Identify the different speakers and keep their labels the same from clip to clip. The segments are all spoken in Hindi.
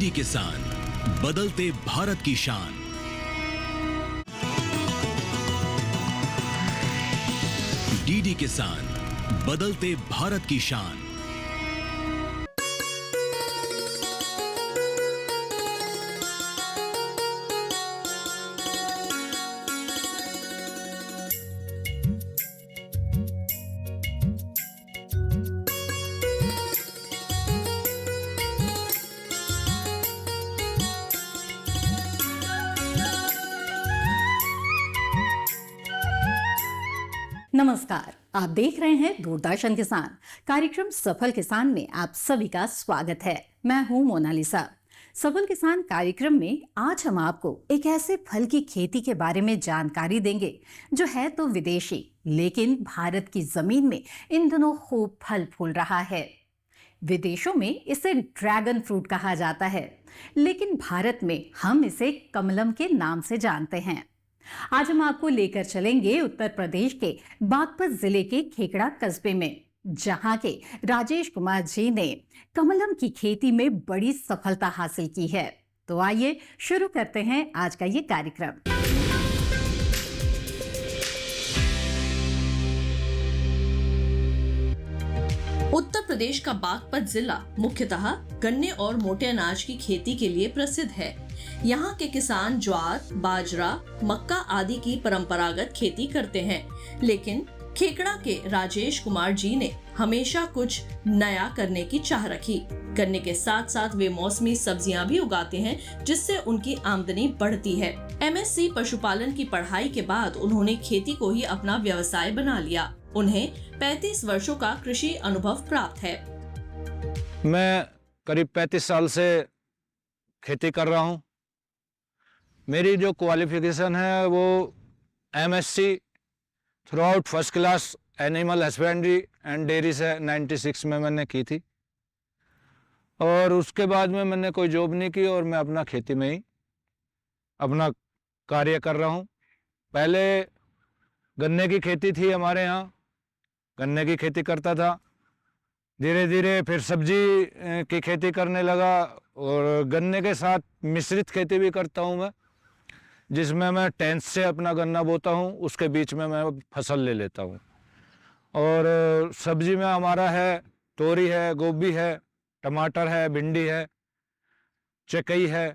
Speaker 1: डीडी किसान, बदलते भारत की शान। डीडी किसान, बदलते भारत की शान।
Speaker 2: नमस्कार, आप देख रहे हैं दूरदर्शन किसान। कार्यक्रम सफल किसान में आप सभी का स्वागत है। मैं हूं मोनालिसा। सफल किसान कार्यक्रम में आज हम आपको एक ऐसे फल की खेती के बारे में जानकारी देंगे जो है तो विदेशी, लेकिन भारत की जमीन में इन दिनों खूब फल फूल रहा है। विदेशों में इसे ड्रैगन फ्रूट कहा जाता है, लेकिन भारत में हम इसे कमलम के नाम से जानते हैं। आज हम आपको लेकर चलेंगे उत्तर प्रदेश के बागपत जिले के खेकड़ा कस्बे में, जहां के राजेश कुमार जी ने कमलम की खेती में बड़ी सफलता हासिल की है। तो आइए शुरू करते हैं आज का ये कार्यक्रम।
Speaker 3: उत्तर प्रदेश का बागपत जिला मुख्यतः गन्ने और मोटे अनाज की खेती के लिए प्रसिद्ध है। यहाँ के किसान ज्वार, बाजरा, मक्का आदि की परंपरागत खेती करते हैं, लेकिन खेकड़ा के राजेश कुमार जी ने हमेशा कुछ नया करने की चाह रखी। गन्ने के साथ साथ वे मौसमी सब्जियां भी उगाते हैं, जिससे उनकी आमदनी बढ़ती है। MSc पशुपालन की पढ़ाई के बाद उन्होंने खेती को ही अपना व्यवसाय बना लिया। उन्हें 35 वर्षों का कृषि अनुभव प्राप्त है।
Speaker 4: मैं करीब 35 साल से खेती कर रहा हूँ। मेरी जो क्वालिफिकेशन है वो MSc through out first class animal husbandry and dairy से 96 में मैंने की थी, और उसके बाद में मैंने कोई जॉब नहीं की और मैं अपना खेती में ही अपना कार्य कर रहा हूँ। पहले गन्ने की खेती थी हमारे यहाँ, गन्ने की खेती करता था। धीरे धीरे फिर सब्जी की खेती करने लगा और गन्ने के साथ मिश्रित खेती भी करता हूँ मैं, जिसमें मैं टेंस से अपना गन्ना बोता हूँ, उसके बीच में मैं फसल ले लेता हूँ। और सब्जी में हमारा है तोरी है, गोभी है, टमाटर है, भिंडी है, चकई है।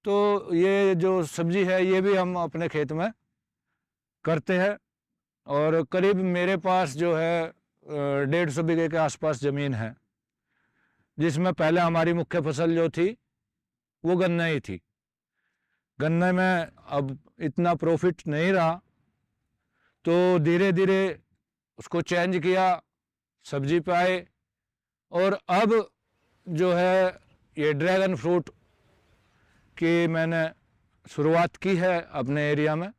Speaker 4: तो ये जो सब्जी है ये भी हम अपने खेत में करते हैं। और करीब मेरे पास जो है 150 बीघे के आसपास ज़मीन है, जिसमें पहले हमारी मुख्य फसल जो थी वो गन्ना ही थी। गन्ने में अब इतना प्रॉफिट नहीं रहा, तो धीरे धीरे उसको चेंज किया, सब्जी पे आए, और अब जो है ये ड्रैगन फ्रूट की मैंने शुरुआत की है अपने एरिया में,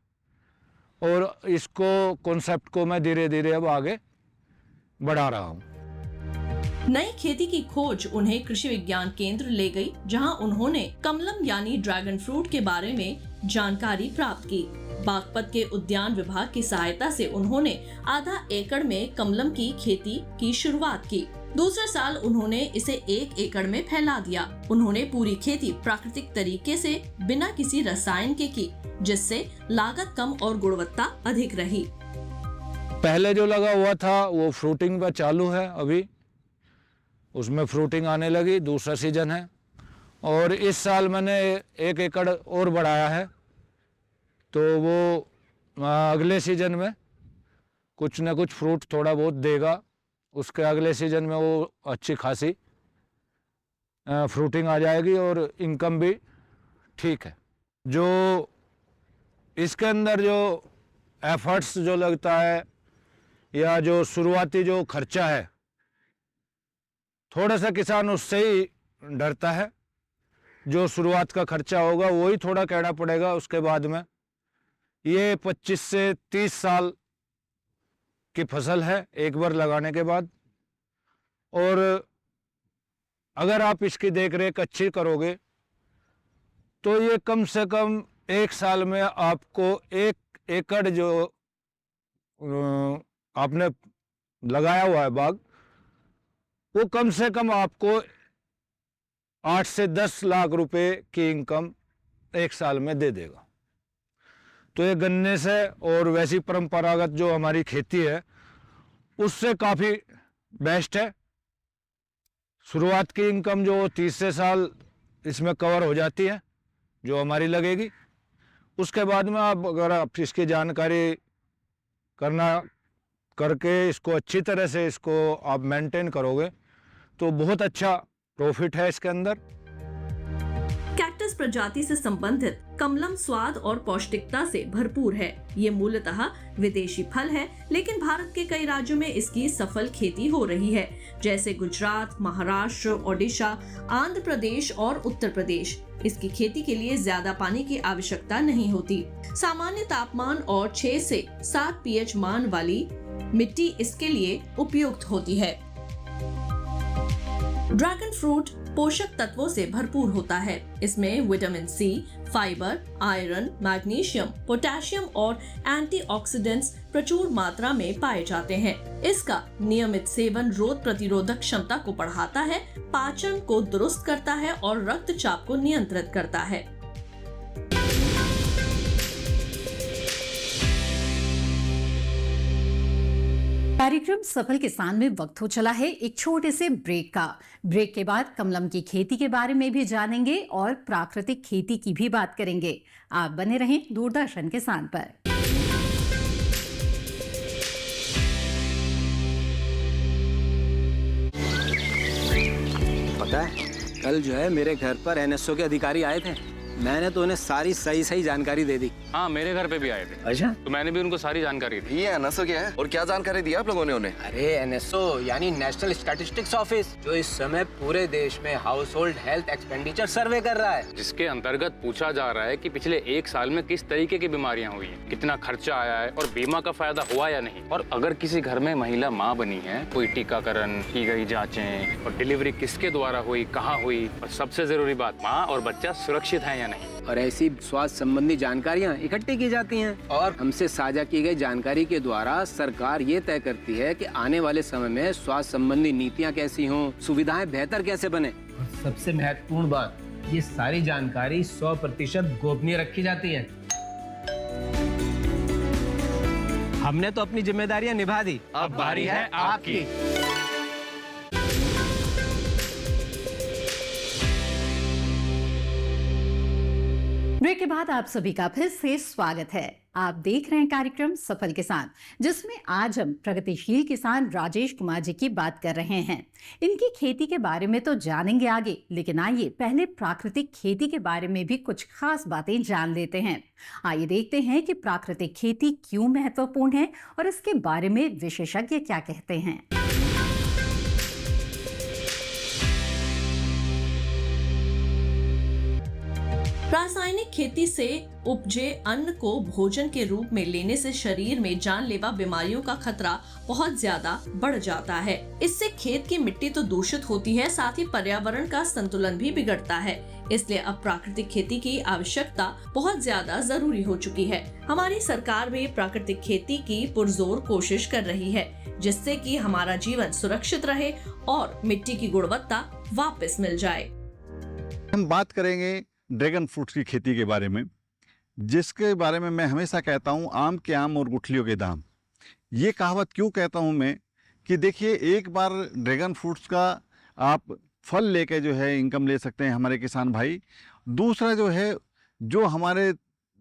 Speaker 4: और इसको कॉन्सेप्ट को मैं धीरे धीरे अब आगे बढ़ा रहा हूँ।
Speaker 3: नई खेती की खोज उन्हें कृषि विज्ञान केंद्र ले गई, जहां उन्होंने कमलम यानी ड्रैगन फ्रूट के बारे में जानकारी प्राप्त की। बागपत के उद्यान विभाग की सहायता से उन्होंने आधा एकड़ में कमलम की खेती की शुरुआत की। दूसरे साल उन्होंने इसे 1 एकड़ में फैला दिया। उन्होंने पूरी खेती प्राकृतिक तरीके से बिना किसी रसायन के की, जिससे लागत कम और गुणवत्ता अधिक रही।
Speaker 4: पहले जो लगा हुआ था वो फ्रूटिंग पर चालू है, अभी उसमें फ्रूटिंग आने लगी, दूसरा सीजन है। और इस साल मैंने 1 एकड़ और बढ़ाया है, तो वो अगले सीजन में कुछ न कुछ फ्रूट थोड़ा बहुत देगा। उसके अगले सीजन में वो अच्छी खासी फ्रूटिंग आ जाएगी और इनकम भी ठीक है। जो इसके अंदर जो एफर्ट्स जो लगता है या जो शुरुआती जो खर्चा है, थोड़ा सा किसान उससे ही डरता है। जो शुरुआत का खर्चा होगा वही थोड़ा कहना पड़ेगा। उसके बाद में ये 25 से 30 साल की फसल है एक बार लगाने के बाद, और अगर आप इसकी देखरेख अच्छी करोगे तो ये कम से कम 1 साल में आपको 1 एकड़ जो आपने लगाया हुआ है बाग, वो कम से कम आपको 8 से 10 लाख रुपए की इनकम एक साल में दे देगा। तो ये गन्ने से और वैसी परंपरागत जो हमारी खेती है उससे काफ़ी बेस्ट है। शुरुआत की इनकम जो 30 से साल इसमें कवर हो जाती है जो हमारी लगेगी। उसके बाद में अगर आप इसकी जानकारी करके इसको अच्छी तरह से इसको आप मेंटेन करोगे तो बहुत अच्छा प्रॉफिट है इसके अंदर।
Speaker 3: कैक्टस प्रजाति से संबंधित कमलम स्वाद और पौष्टिकता से भरपूर है। ये मूलतः विदेशी फल है, लेकिन भारत के कई राज्यों में इसकी सफल खेती हो रही है, जैसे गुजरात, महाराष्ट्र, ओडिशा, आंध्र प्रदेश और उत्तर प्रदेश। इसकी खेती के लिए ज्यादा पानी की आवश्यकता नहीं होती। सामान्य तापमान और 6 से 7 pH मान वाली मिट्टी इसके लिए उपयुक्त होती है। ड्रैगन फ्रूट पोषक तत्वों से भरपूर होता है। इसमें vitamin C, fibre, iron, magnesium, potassium और एंटीऑक्सीडेंट्स प्रचुर मात्रा में पाए जाते हैं। इसका नियमित सेवन रोग प्रतिरोधक क्षमता को बढ़ाता है, पाचन को दुरुस्त करता है और रक्तचाप को नियंत्रित करता है।
Speaker 2: कार्यक्रम सफल किसान में वक्त हो चला है एक छोटे से ब्रेक का। ब्रेक के बाद कमलम की खेती के बारे में भी जानेंगे और प्राकृतिक खेती की भी बात करेंगे। आप बने रहें दूरदर्शन किसान पर।
Speaker 5: पता है, कल जो है मेरे घर पर एनएसओ के अधिकारी आए थे। मैंने तो उन्हें सारी सही जानकारी दे दी।
Speaker 6: हाँ, मेरे घर पे भी आए थे।
Speaker 5: अच्छा?
Speaker 6: तो मैंने भी उनको सारी जानकारी दी।
Speaker 7: ये एनएसओ क्या है और क्या जानकारी दी आप लोगों ने उन्हें?
Speaker 5: अरे एनएसओ यानी नेशनल स्टैटिस्टिक्स ऑफिस, जो इस समय पूरे देश में हाउस होल्ड हेल्थ एक्सपेंडिचर सर्वे कर रहा है,
Speaker 6: जिसके अंतर्गत पूछा जा रहा है कि पिछले 1 साल में किस तरीके की बीमारियां हुई हैं, कितना खर्चा आया है और बीमा का फायदा हुआ या नहीं। और अगर किसी घर में महिला माँ बनी है, कोई टीकाकरण की गई जाँचें और डिलीवरी किसके द्वारा हुई, कहाँ हुई, और सबसे जरूरी बात, माँ और बच्चा सुरक्षित है या नहीं।
Speaker 5: और ऐसी स्वास्थ्य संबंधी जानकारियाँ इकट्ठी की जाती हैं और हमसे साझा की गई जानकारी के द्वारा सरकार ये तय करती है कि आने वाले समय में स्वास्थ्य संबंधी नीतियाँ कैसी हों, सुविधाएं बेहतर कैसे बने। और सबसे महत्वपूर्ण बात, ये सारी जानकारी 100% गोपनीय रखी जाती है। हमने तो अपनी जिम्मेदारियां निभा दी,
Speaker 6: अब बारी है आपकी।
Speaker 2: ब्रेक के बाद आप सभी का फिर से स्वागत है। आप देख रहे हैं कार्यक्रम सफल किसान, जिसमें आज हम प्रगतिशील किसान राजेश कुमार जी की बात कर रहे हैं। इनकी खेती के बारे में तो जानेंगे आगे, लेकिन आइए पहले प्राकृतिक खेती के बारे में भी कुछ खास बातें जान लेते हैं। आइए देखते हैं कि प्राकृतिक खेती क्यों महत्वपूर्ण है और इसके बारे में विशेषज्ञ क्या कहते हैं।
Speaker 3: रासायनिक खेती से उपजे अन्न को भोजन के रूप में लेने से शरीर में जानलेवा बीमारियों का खतरा बहुत ज्यादा बढ़ जाता है। इससे खेत की मिट्टी तो दूषित होती है, साथ ही पर्यावरण का संतुलन भी बिगड़ता है। इसलिए अब प्राकृतिक खेती की आवश्यकता बहुत ज्यादा जरूरी हो चुकी है। हमारी सरकार भी प्राकृतिक खेती की पुरजोर कोशिश कर रही है, जिससे कि हमारा जीवन सुरक्षित रहे और मिट्टी की गुणवत्ता वापस मिल जाए।
Speaker 8: हम बात करेंगे ड्रैगन फ्रूट की खेती के बारे में, जिसके बारे में मैं हमेशा कहता हूँ आम के आम और गुठलियों के दाम। ये कहावत क्यों कहता हूँ मैं कि देखिए, एक बार ड्रैगन फ्रूट्स का आप फल लेके जो है इनकम ले सकते हैं हमारे किसान भाई। दूसरा जो है, जो हमारे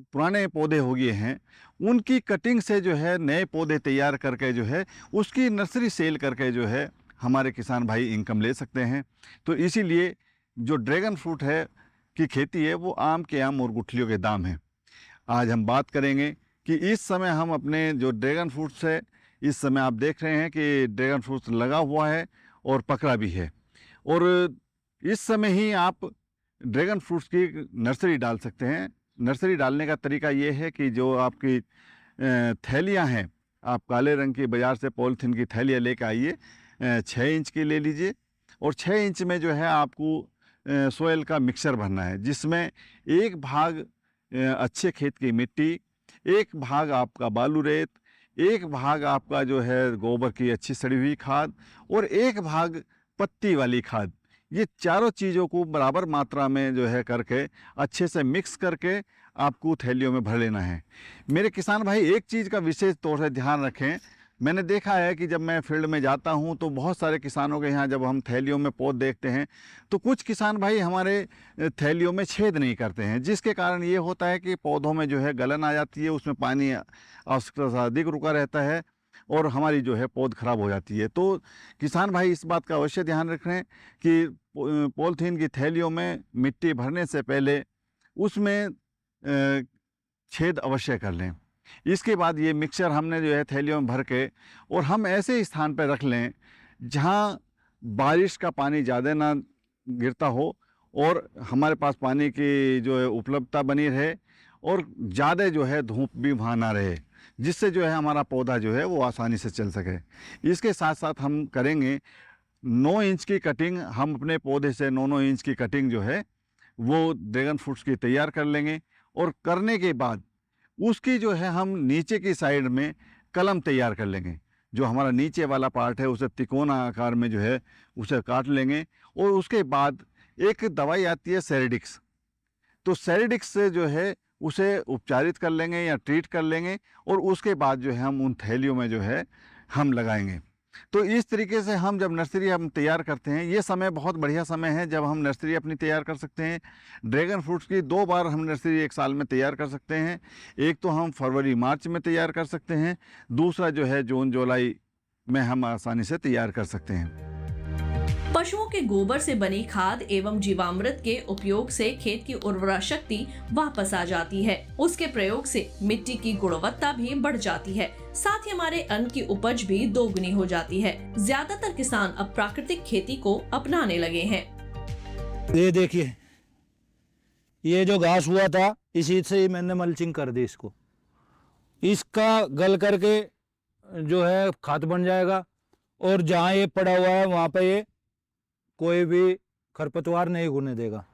Speaker 8: पुराने पौधे हो गए हैं उनकी कटिंग से जो है नए पौधे तैयार करके जो है उसकी नर्सरी सेल करके जो है हमारे किसान भाई इनकम ले सकते हैं। तो इसीलिए जो ड्रैगन फ्रूट है की खेती है वो आम के आम और गुठलियों के दाम है। आज हम बात करेंगे कि इस समय हम अपने जो ड्रैगन फ्रूट्स है, इस समय आप देख रहे हैं कि ड्रैगन फ्रूट्स लगा हुआ है और पकड़ा भी है, और इस समय ही आप ड्रैगन फ्रूट्स की नर्सरी डाल सकते हैं। नर्सरी डालने का तरीका ये है कि जो आपकी थैलियाँ हैं, आप काले रंग की बाज़ार से पॉलीथीन की थैलियाँ लेकर आइए, 6 इंच की ले लीजिए, और 6 इंच में जो है आपको सोयल का मिक्सचर भरना है, जिसमें 1 भाग अच्छे खेत की मिट्टी, 1 भाग आपका बालू रेत, 1 भाग आपका जो है गोबर की अच्छी सड़ी हुई खाद और 1 भाग पत्ती वाली खाद, ये चारों चीज़ों को बराबर मात्रा में जो है करके अच्छे से मिक्स करके आपको थैलियों में भर लेना है। मेरे किसान भाई एक चीज़ का विशेष तौर से ध्यान रखें। मैंने देखा है कि जब मैं फील्ड में जाता हूं तो बहुत सारे किसानों के यहाँ जब हम थैलियों में पौध देखते हैं तो कुछ किसान भाई हमारे थैलियों में छेद नहीं करते हैं, जिसके कारण ये होता है कि पौधों में जो है गलन आ जाती है, उसमें पानी आवश्यकता से अधिक रुका रहता है और हमारी जो है पौध खराब हो जाती है। तो किसान भाई इस बात का अवश्य ध्यान रखें कि पॉलीथीन की थैलियों में मिट्टी भरने से पहले उसमें छेद अवश्य कर लें। इसके बाद ये मिक्सचर हमने जो है थैलियों में भर के और हम ऐसे स्थान पर रख लें जहाँ बारिश का पानी ज़्यादा ना गिरता हो और हमारे पास पानी की जो है उपलब्धता बनी रहे और ज़्यादा जो है धूप भी वहाँ ना रहे, जिससे जो है हमारा पौधा जो है वो आसानी से चल सके। इसके साथ साथ हम करेंगे 9 इंच की कटिंग। हम अपने पौधे से 9-9 इंच की कटिंग जो है वो ड्रैगन फ्रूट्स की तैयार कर लेंगे और करने के बाद उसकी जो है हम नीचे की साइड में कलम तैयार कर लेंगे। जो हमारा नीचे वाला पार्ट है उसे तिकोना आकार में जो है उसे काट लेंगे और उसके बाद एक दवाई आती है सेरेडिक्स, तो सेरेडिक्स से जो है उसे उपचारित कर लेंगे या ट्रीट कर लेंगे और उसके बाद जो है हम उन थैलियों में जो है हम लगाएंगे। तो इस तरीके से हम जब नर्सरी हम तैयार करते हैं, ये समय बहुत बढ़िया समय है जब हम नर्सरी अपनी तैयार कर सकते हैं। ड्रैगन फ्रूट्स की 2 बार हम नर्सरी एक साल में तैयार कर सकते हैं। एक तो हम फरवरी मार्च में तैयार कर सकते हैं, दूसरा जो है जून जुलाई में हम आसानी से तैयार कर सकते हैं।
Speaker 3: पशुओं के गोबर से बनी खाद एवं जीवामृत के उपयोग से खेत की उर्वरा शक्ति वापस आ जाती है। उसके प्रयोग से मिट्टी की गुणवत्ता भी बढ़ जाती है, साथ ही हमारे अन्न की उपज भी दोगुनी हो जाती है। ज्यादातर किसान अब प्राकृतिक खेती को अपनाने लगे हैं।
Speaker 4: ये देखिए, ये जो घास हुआ था इसी से ही मैंने मल्चिंग कर दी इसको। इसका गल करके जो है खाद बन जाएगा और जहाँ ये पड़ा हुआ है वहाँ पे ये कोई भी खरपतवार नहीं उगने देगा।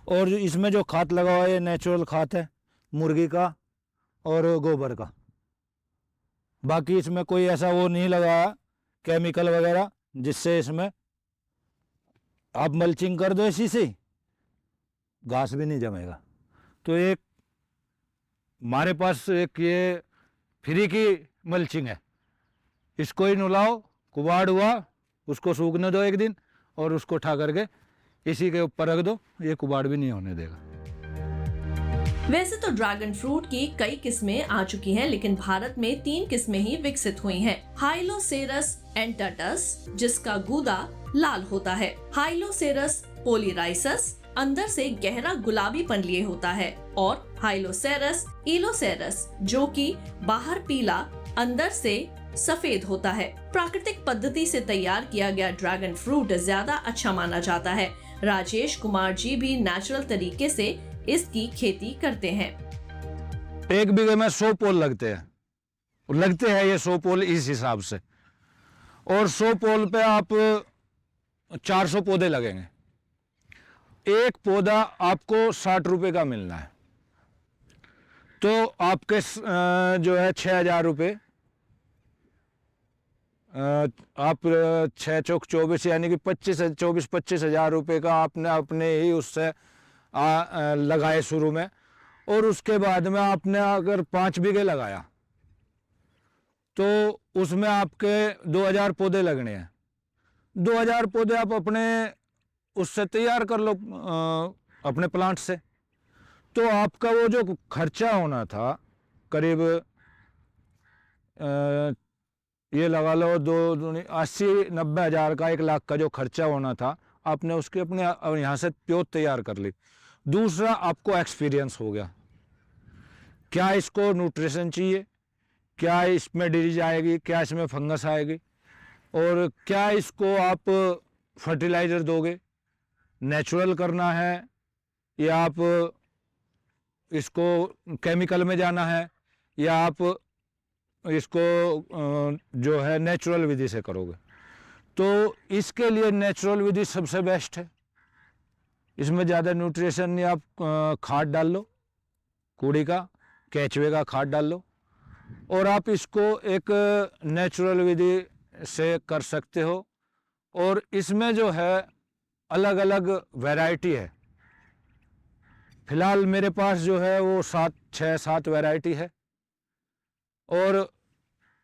Speaker 4: और इसमें जो खाद लगा हुआ है ये नेचुरल खाद है, मुर्गी का और गोबर का। बाकी इसमें कोई ऐसा वो नहीं लगा केमिकल वगैरह, जिससे इसमें आप मल्चिंग कर दो इसी से घास भी नहीं जमेगा। तो एक हमारे पास एक ये फ्री की मल्चिंग है, इसको ही नुलाओ, कुबाड़ हुआ उसको सूखने दो एक दिन और उसको उठा करके इसी के ऊपर रख दो, ये कुबाड़ भी नहीं होने देगा।
Speaker 3: वैसे तो ड्रैगन फ्रूट की कई किस्में आ चुकी हैं, लेकिन भारत में 3 किस्में ही विकसित हुई हैं। हाइलोसेरस एंटाटस, जिसका गूदा लाल होता है, हाइलोसेरस पोलिराइसस अंदर से गहरा गुलाबीपन लिए होता है, और हाइलोसेरस इलोसेरस जो कि बाहर पीला अंदर से सफेद होता है। प्राकृतिक पद्धति से तैयार किया गया ड्रैगन फ्रूट ज्यादा अच्छा माना जाता है। राजेश कुमार जी भी नेचुरल तरीके से इसकी खेती करते हैं।
Speaker 4: 1 बीघे में 100 पोल लगते हैं ये 100 पोल इस हिसाब से, और 100 पोल पे आप 400 पौधे लगेंगे। एक पौधा आपको 60 रुपए का मिलना है, तो आपके जो है 6,000 रुपये, आप 6 चौक 24 यानी कि 24-25 हज़ार रुपये का आपने अपने ही उससे लगाए शुरू में। और उसके बाद में आपने अगर 5 बीघे लगाया तो उसमें आपके 2,000 पौधे लगने हैं। 2,000 पौधे आप अपने उससे तैयार कर लो अपने प्लांट से, तो आपका वो जो खर्चा होना था करीब ये लगा लो 80-90 हज़ार का, 1 लाख का जो खर्चा होना था, आपने उसके अपने यहाँ से प्योर तैयार कर ली। दूसरा, आपको एक्सपीरियंस हो गया, क्या इसको न्यूट्रिशन चाहिए, क्या इसमें डिजीज आएगी, क्या इसमें फंगस आएगी, और क्या इसको आप फर्टिलाइज़र दोगे, नेचुरल करना है या आप इसको केमिकल में जाना है, या आप इसको जो है नेचुरल विधि से करोगे। तो इसके लिए नेचुरल विधि सबसे बेस्ट है। इसमें ज़्यादा न्यूट्रिशन नहीं, आप खाद डाल लो, कूड़ी का केचुए का खाद डाल लो, और आप इसको एक नेचुरल विधि से कर सकते हो। और इसमें जो है अलग अलग वैरायटी है। फिलहाल मेरे पास जो है वो 6-7 वैरायटी है, और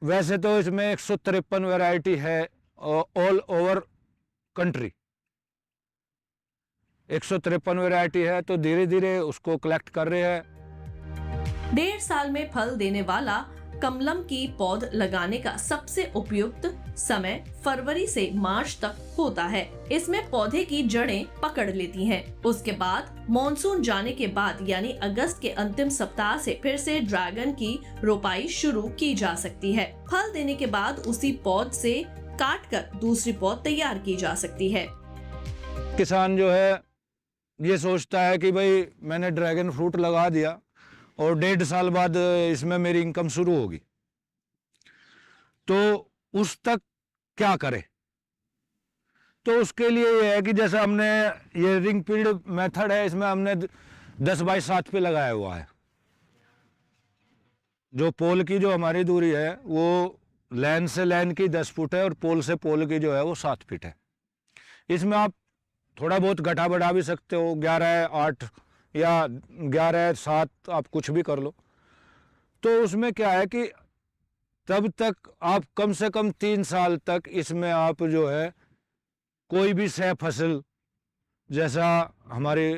Speaker 4: वैसे तो इसमें 153 वैरायटी है ऑल ओवर कंट्री। 153 वैरायटी है, तो धीरे धीरे उसको कलेक्ट कर रहे हैं।
Speaker 3: 1.5 साल में फल देने वाला कमलम की पौध लगाने का सबसे उपयुक्त समय फरवरी से मार्च तक होता है। इसमें पौधे की जड़ें पकड़ लेती हैं। उसके बाद मॉनसून जाने के बाद यानी अगस्त के अंतिम सप्ताह से फिर से ड्रैगन की रोपाई शुरू की जा सकती है। फल देने के बाद उसी पौध से काटकर दूसरी पौध तैयार की जा सकती है।
Speaker 4: किसान जो है ये सोचता है कि भाई मैंने ड्रैगन फ्रूट लगा दिया और 1.5 साल बाद इसमें मेरी इनकम शुरू होगी, तो उस तक क्या करे। तो उसके लिए ये है कि जैसे हमने ये रिंग फील्ड मेथड है, इसमें हमने 10x7 पे लगाया हुआ है। जो पोल की जो हमारी दूरी है वो लाइन से लाइन की 10 फुट है, और पोल से पोल की जो है वो 7 फीट है। इसमें आप थोड़ा बहुत घटा बढ़ा भी सकते हो, 11-8 या 11-7 आप कुछ भी कर लो। तो उसमें क्या है कि तब तक आप कम से कम 3 साल तक इसमें आप जो है कोई भी सह फसल, जैसा हमारी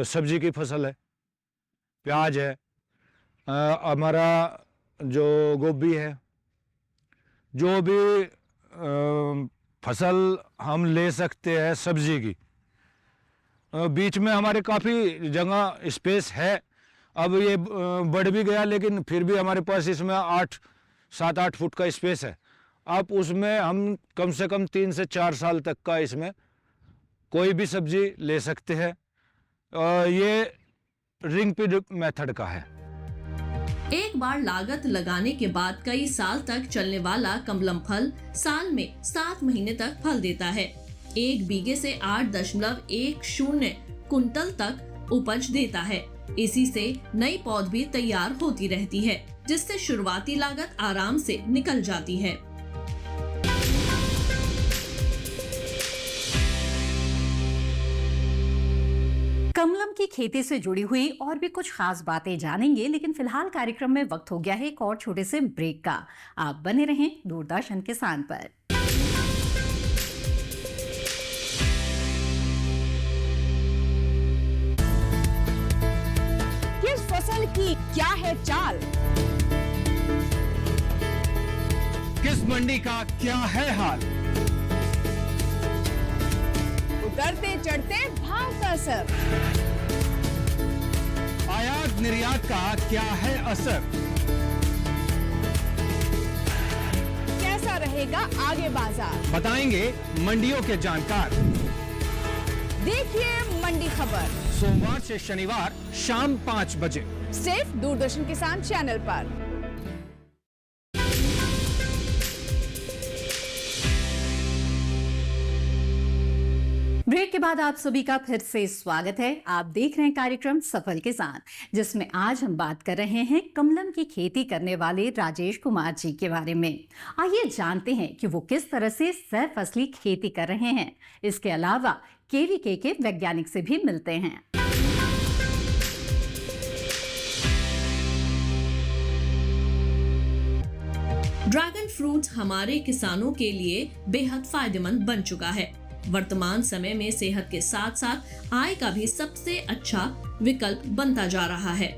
Speaker 4: सब्जी की फसल है, प्याज है, हमारा जो गोभी है, जो भी फसल हम ले सकते हैं सब्जी की। बीच में हमारे काफ़ी जगह स्पेस है, अब ये बढ़ भी गया, लेकिन फिर भी हमारे पास इसमें 7-8 फुट का स्पेस है। आप उसमें हम कम से कम 3 से 4 साल तक का इसमें कोई भी सब्जी ले सकते हैं। ये रिंग फीड मेथड का है।
Speaker 3: एक बार लागत लगाने के बाद कई साल तक चलने वाला कमलम फल साल में 7 महीने तक फल देता है। 1 बीघे से 8.10 कुंटल तक उपज देता है। इसी से नई पौध भी तैयार होती रहती है, जिससे शुरुआती लागत आराम से निकल जाती है।
Speaker 2: कमलम की खेती से जुड़ी हुई और भी कुछ खास बातें जानेंगे, लेकिन फिलहाल कार्यक्रम में वक्त हो गया है एक और छोटे से ब्रेक का। आप बने रहें दूरदर्शन किसान पर।
Speaker 9: किस फसल की क्या है चाल,
Speaker 4: किस मंडी का क्या है हाल,
Speaker 9: उतरते चढ़ते भाव का असर,
Speaker 4: आयात निर्यात का क्या है असर,
Speaker 9: कैसा रहेगा आगे बाजार,
Speaker 4: बताएंगे मंडियों के जानकार।
Speaker 9: देखिए मंडी खबर
Speaker 4: सोमवार से शनिवार शाम 5 बजे
Speaker 9: सिर्फ दूरदर्शन किसान चैनल पर।
Speaker 2: ब्रेक के बाद आप सभी का फिर से स्वागत है। आप देख रहे हैं कार्यक्रम सफल किसान, जिसमें आज हम बात कर रहे हैं कमलम की खेती करने वाले राजेश कुमार जी के बारे में। आइए जानते हैं कि वो किस तरह से सह फसली खेती कर रहे हैं। इसके अलावा केवीके के वैज्ञानिक से भी मिलते हैं।
Speaker 3: ड्रैगन फ्रूट हमारे किसानों के लिए बेहद फायदेमंद बन चुका है। वर्तमान समय में सेहत के साथ साथ आय का भी सबसे अच्छा विकल्प बनता जा रहा है।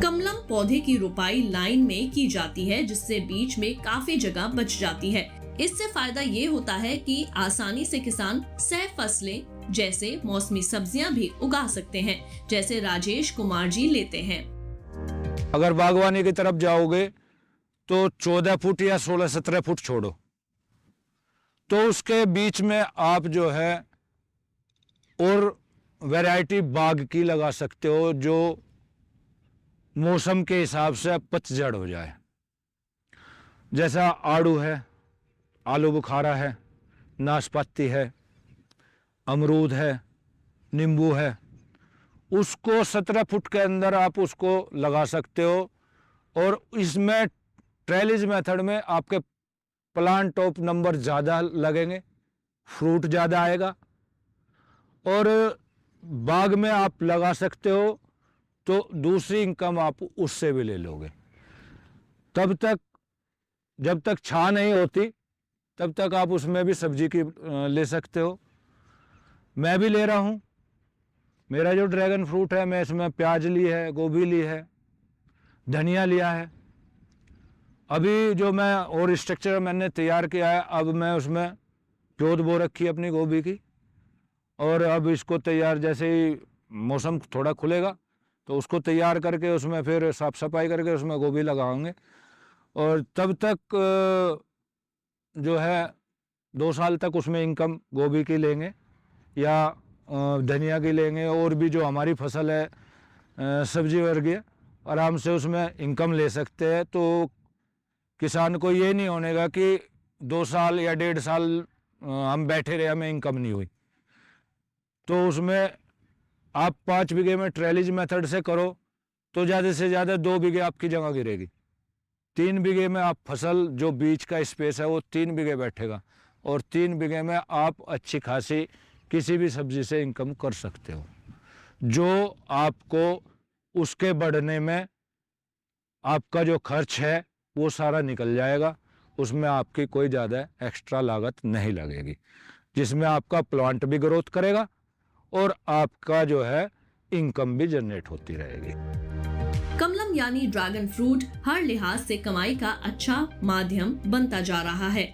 Speaker 3: कमलम पौधे की रोपाई लाइन में की जाती है, जिससे बीच में काफी जगह बच जाती है। इससे फायदा ये होता है कि आसानी से किसान सह फसलें जैसे मौसमी सब्जियां भी उगा सकते हैं, जैसे राजेश कुमार जी लेते हैं।
Speaker 4: अगर बागवानी की तरफ जाओगे तो 14 फुट या 16-17 फुट छोड़ो, तो उसके बीच में आप जो है और वैरायटी बाग की लगा सकते हो, जो मौसम के हिसाब से पतझड़ हो जाए। जैसा आड़ू है, आलू बुखारा है, नाशपाती है, अमरूद है, नींबू है, उसको 17 फुट के अंदर आप उसको लगा सकते हो। और इसमें ट्रेलिज मेथड में आपके प्लांट टॉप नंबर ज़्यादा लगेंगे फ्रूट ज़्यादा आएगा, और बाग में आप लगा सकते हो तो दूसरी इनकम आप उससे भी ले लोगे। तब तक जब तक छाँ नहीं होती तब तक आप उसमें भी सब्जी की ले सकते हो। मैं भी ले रहा हूँ। मेरा जो ड्रैगन फ्रूट है, मैं इसमें प्याज ली है, गोभी ली है, धनिया लिया है। अभी जो मैं और स्ट्रक्चर मैंने तैयार किया है, अब मैं उसमें जोत बो रखी अपनी गोभी की, और अब इसको तैयार, जैसे ही मौसम थोड़ा खुलेगा तो उसको तैयार करके उसमें फिर साफ सफाई करके उसमें गोभी लगाएंगे, और तब तक जो है 2 साल तक उसमें इनकम गोभी की लेंगे या धनिया की लेंगे, और भी जो हमारी फसल है सब्जी वर्गीय, आराम से उसमें इनकम ले सकते हैं। तो किसान को ये नहीं होनेगा कि 2 साल या 1.5 साल हम बैठे रहे, हमें इनकम नहीं हुई। तो उसमें आप 5 बीघे में ट्रेलिज मेथड से करो तो ज़्यादा से ज़्यादा 2 बीघे आपकी जगह गिरेगी। 3 बीघे में आप फसल, जो बीज का स्पेस है वो 3 बीघे बैठेगा, और 3 बीघे में आप अच्छी खासी किसी भी सब्जी से इनकम कर सकते हो, जो आपको उसके बढ़ने में आपका जो खर्च है वो सारा निकल जाएगा। उसमें आपकी कोई ज़्यादा एक्स्ट्रा लागत नहीं लगेगी, जिसमें आपका प्लांट भी ग्रोथ करेगा और आपका जो है इनकम भी जनरेट होती रहेगी।
Speaker 3: कमलम यानी ड्रैगन फ्रूट हर लिहाज से कमाई का अच्छा माध्यम बनता जा रहा है।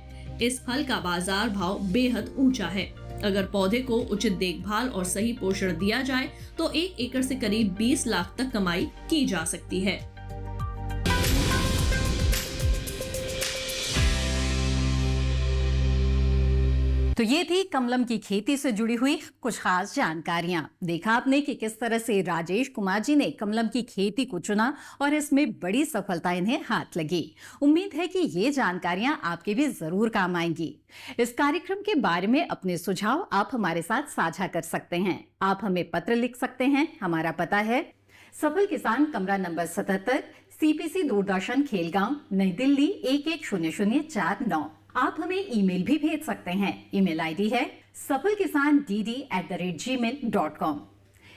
Speaker 3: इस फल का बाजार भाव बेहद ऊंचा है। अगर पौधे को उचित देखभाल और सही पोषण दिया जाए तो 1 एकड़ से करीब 20 लाख तक कमाई की जा सकती है।
Speaker 2: तो ये थी कमलम की खेती से जुड़ी हुई कुछ खास जानकारियां। देखा आपने कि किस तरह से राजेश कुमार जी ने कमलम की खेती को चुना और इसमें बड़ी सफलता इन्हें हाथ लगी। उम्मीद है कि ये जानकारियां आपके भी जरूर काम आएंगी। इस कार्यक्रम के बारे में अपने सुझाव आप हमारे साथ साझा कर सकते हैं। आप हमें पत्र लिख सकते हैं। हमारा पता है सफल किसान, कमरा नंबर 77, CPC दूरदर्शन, खेलगांव, नई दिल्ली 110049। आप हमें ईमेल भी भेज सकते हैं। ईमेल आईडी है safalkisan.dd@gmail.com।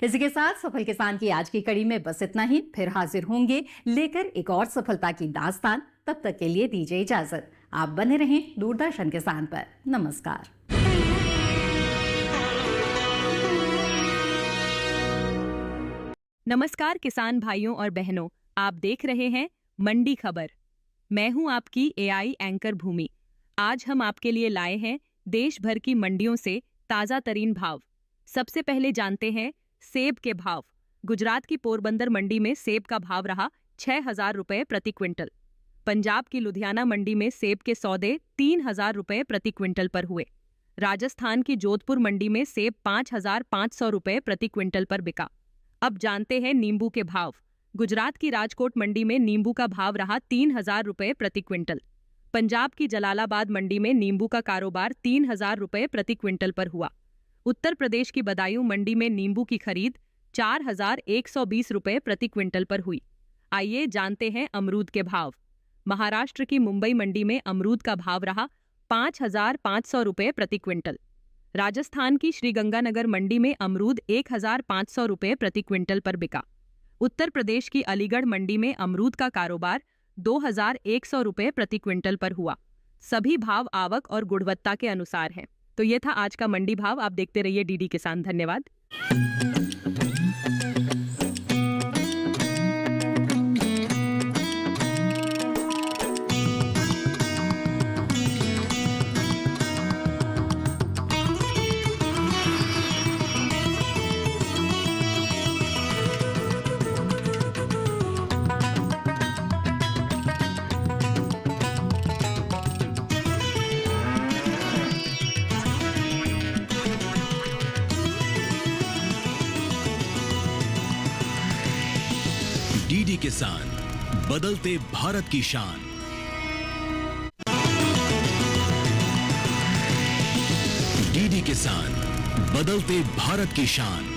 Speaker 2: इसी के साथ सफल किसान की आज की कड़ी में बस इतना ही। फिर हाजिर होंगे लेकर एक और सफलता की दास्तान। तब तक के लिए दीजिए इजाजत। आप बने रहें दूरदर्शन किसान पर। नमस्कार।
Speaker 10: नमस्कार किसान भाइयों और बहनों, आप देख रहे हैं मंडी खबर। मैं हूं आपकी AI एंकर भूमि। आज हम आपके लिए लाए हैं देश भर की मंडियों से ताज़ा तरीन भाव। सबसे पहले जानते हैं सेब के भाव। गुजरात की पोरबंदर मंडी में सेब का भाव रहा 6,000 रुपये प्रति क्विंटल। पंजाब की लुधियाना मंडी में सेब के सौदे 3,000 रुपये प्रति क्विंटल पर हुए। राजस्थान की जोधपुर मंडी में सेब 5,500 रुपये प्रति क्विंटल पर बिका। अब जानते हैं नींबू के भाव। गुजरात की राजकोट मंडी में नींबू का भाव रहा 3,000 रुपये प्रति क्विंटल। पंजाब की जलालाबाद मंडी में नींबू का कारोबार 3,000 रुपये प्रति क्विंटल पर हुआ। उत्तर प्रदेश की बदायूं मंडी में नींबू की खरीद 4,120 रुपये प्रति क्विंटल पर हुई। आइए जानते हैं अमरूद के भाव। महाराष्ट्र की मुंबई मंडी में अमरूद का भाव रहा 5,500 रुपये प्रति क्विंटल। राजस्थान की श्रीगंगानगर मंडी में अमरूद 1,500 रुपये प्रति क्विंटल पर बिका। उत्तर प्रदेश की अलीगढ़ मंडी में अमरूद का कारोबार 2,100 रुपये प्रति क्विंटल पर हुआ। सभी भाव आवक और गुणवत्ता के अनुसार हैं। तो ये था आज का मंडी भाव। आप देखते रहिए DD किसान। धन्यवाद।
Speaker 1: DD किसान, बदलते भारत की शान। DD किसान, बदलते भारत की शान।